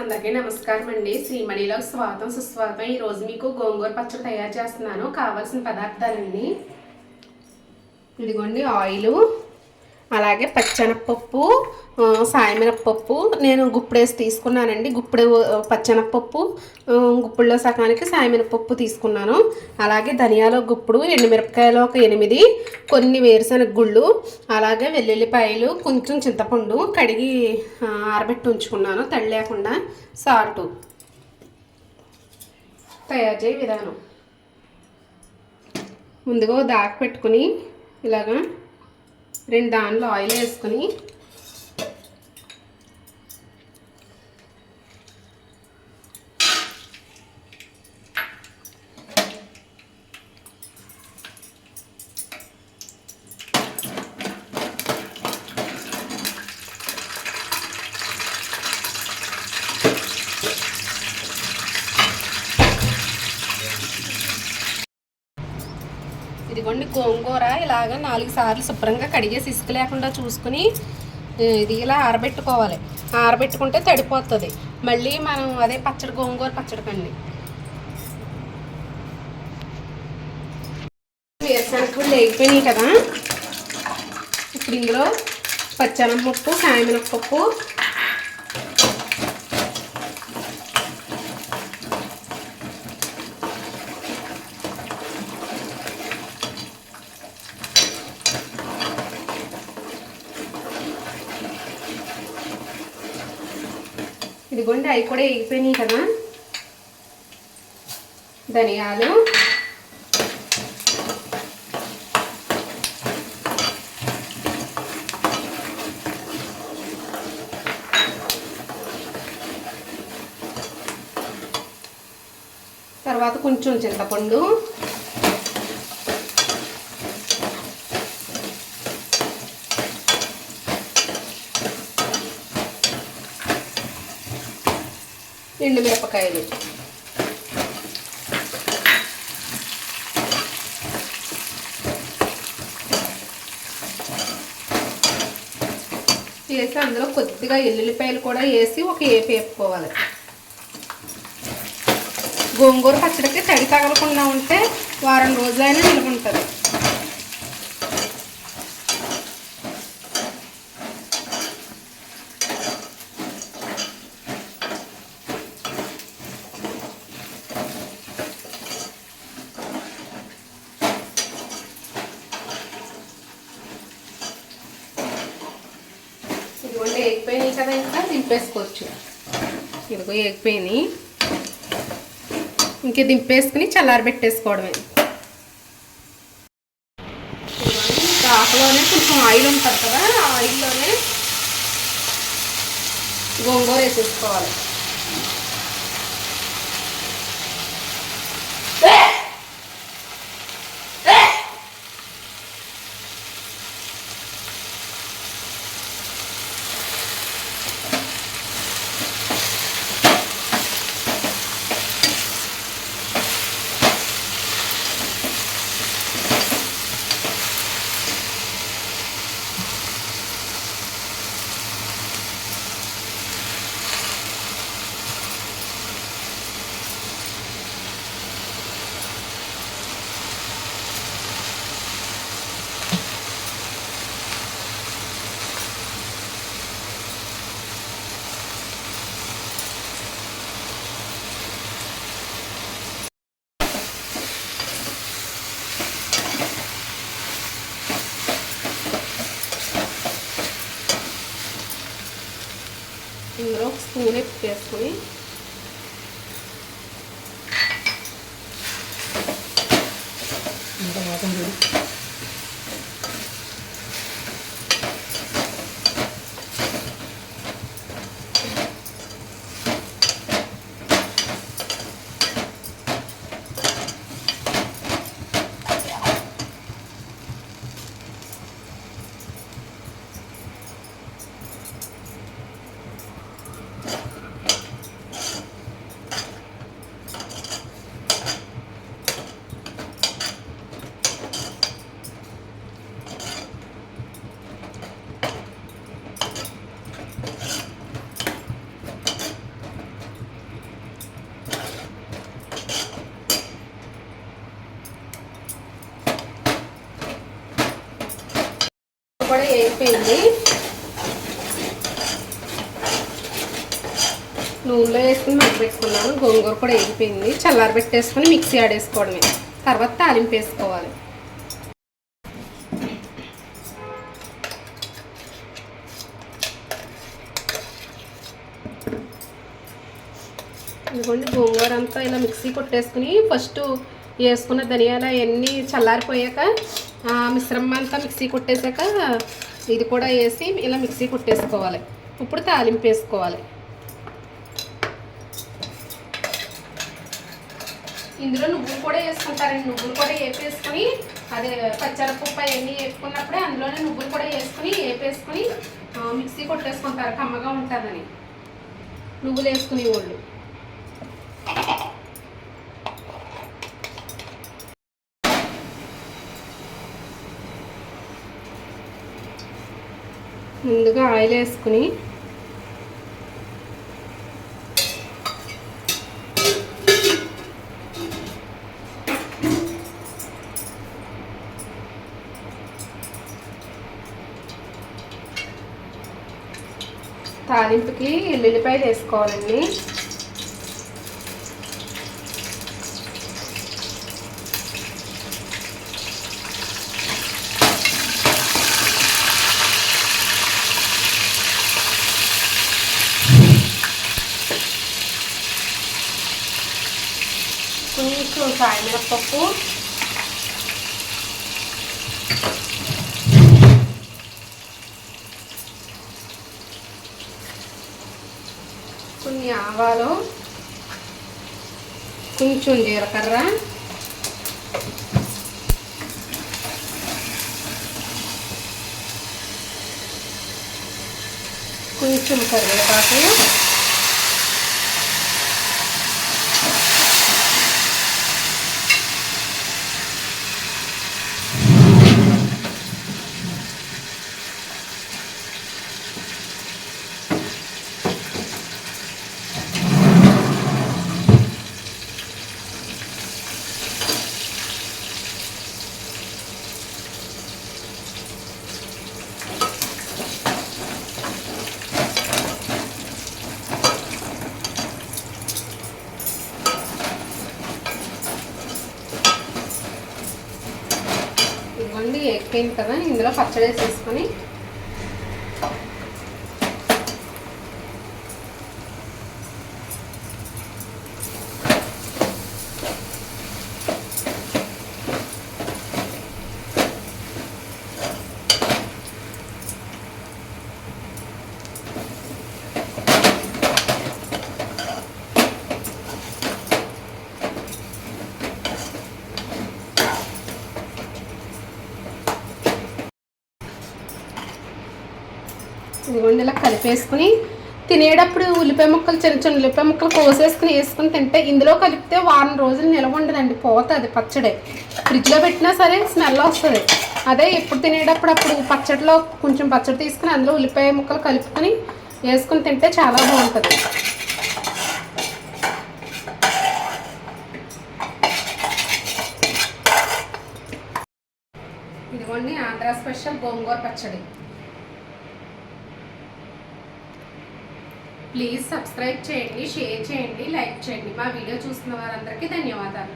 అందరికీ నమస్కారం అండి. శ్రీమణిలోకి స్వాగతం సుస్వాగతం. ఈరోజు మీకు గోంగూర పచ్చడి తయారు చేస్తున్నాను. కావాల్సిన పదార్థాలన్నీ ఇదిగోండి. ఆయిలు, అలాగే పచ్చెనపప్పు, సాయమినపప్పు నేను గుప్పుడేసి తీసుకున్నానండి. గుప్పుడు పచ్చెనపప్పు, గుప్పుడులో సగానికి సాయమినపప్పు తీసుకున్నాను. అలాగే ధనియాలు గుప్పుడు, ఎండుమిరపకాయలు ఒక 8, కొన్ని వేరుశనగ గుళ్ళు, అలాగే వెల్లుల్లిపాయలు, కొంచెం చింతపండు కడిగి ఆరబెట్టి ఉంచుకున్నాను తడి లేకుండా, సాల్టు. తయారు చేయ విధానం: ముందుగా దాకా పెట్టుకుని ఇలాగా 2 దానిలో ఆయిల్ వేసుకుని ఇదిగోండి గోంగూర ఇలాగ 4 సార్లు శుభ్రంగా కడిగేసి ఇసుక లేకుండా చూసుకుని ఇది ఇలా ఆరబెట్టుకోవాలి. ఆరబెట్టుకుంటే తడిపోతుంది. మళ్ళీ మనం అదే పచ్చడి, గోంగూర పచ్చడి కండి. వేరుశనగలు లేగిపోయినాయి కదా. ఇప్పుడు ఇందులో పచ్చెనపప్పు, సాయమినపప్పు, ఇదిగోండి అవి కూడా వేగిపోయినాయి కదా. ధనియాలు, తర్వాత కొంచెం చింతపండు, ఎండుమిరపకాయలు, వేసి అందులో కొద్దిగా ఎల్లుల్లిపాయలు కూడా వేసి ఒక ఏపు వేపుకోవాలి. గోంగూర పచ్చడికి తడి తగలకుండా ఉంటే వారం రోజులైనా నిల్వ ఉంటుంది. ఇదిగోండి ఎగిపోయినాయి కదా, ఇంకా దింపేసుకోవచ్చు. ఇదిగో ఎగిపోయినాయి, ఇంక దింపేసుకుని చల్లారబెట్టేసుకోవడమే. ఆకులోనే కొంచెం ఆయిల్ ఉంటుంది కదా, ఆ ఆయిల్లోనే గోంగూర వేసేసుకోవాలి. ఇందులో ఒక స్పూన్ వేసుకొని కూడా వేగిపోయింది. నూనెలో వేసుకుని మగ్గబెట్టుకున్నాను. గోంగూర కూడా వేగిపోయింది. చల్లారబెట్టేసుకొని మిక్సీ ఆడేసుకోవడమే. తర్వాత తాలింపు వేసుకోవాలి. ఇదిగోండి గోంగూర అంతా ఇలా మిక్సీ కొట్టేసుకుని ఫస్ట్ వేసుకున్న ధనియాలు అవన్నీ చల్లారిపోయాక మిశ్రమం అంతా మిక్సీ కొట్టేసాక ఇది కూడా వేసి ఇలా మిక్సీ కొట్టేసుకోవాలి. ఇప్పుడు తాలింపు వేసుకోవాలి. ఇందులో నువ్వులు కూడా వేసుకుంటారండి. నువ్వులు కూడా వేపేసుకొని అదే పచ్చరపప్పు అవన్నీ వేసుకున్నప్పుడే అందులోనే నువ్వులు కూడా వేపేసుకుని మిక్సీ కొట్టేసుకుంటారు, కమ్మగా ఉంటుందని నువ్వులు వేసుకునే వాళ్ళు. ముందుగా ఆయిల్ వేసుకుని తాలింపుకి ఎల్లుల్లిపాయలు వేసుకోవాలండి. కొంచెం సాయమిరపప్పు, కొన్ని ఆవాలు, కొంచెం జీలకర్ర, కొంచెం కరివేపాకు, ఇవ్వండి ఎక్కింది కదా. ఇందులో పచ్చడి వేసేసుకొని ఇదిగోండి ఇలా కలిపేసుకుని తినేటప్పుడు ఉల్లిపాయ ముక్కలు చిన్న చిన్న ఉల్లిపాయ ముక్కలు కోసేసుకుని వేసుకుని తింటే ఇందులో కలిపితే వారం రోజులు నిలవ ఉండదండి, పోతుంది పచ్చడి. ఫ్రిడ్జ్లో పెట్టినా సరే స్మెల్ వస్తుంది. అదే ఎప్పుడు తినేటప్పుడు అప్పుడు పచ్చడిలో కొంచెం పచ్చడి తీసుకుని అందులో ఉల్లిపాయ ముక్కలు కలుపుకొని వేసుకుని తింటే చాలా బాగుంటుంది. ఇదిగోండి ఆంధ్ర స్పెషల్ గోంగూర పచ్చడి. ప్లీజ్ సబ్స్క్రైబ్ చేయండి, షేర్ చేయండి, లైక్ చేయండి. మా వీడియో చూస్తున్న వారందరికీ ధన్యవాదాలు.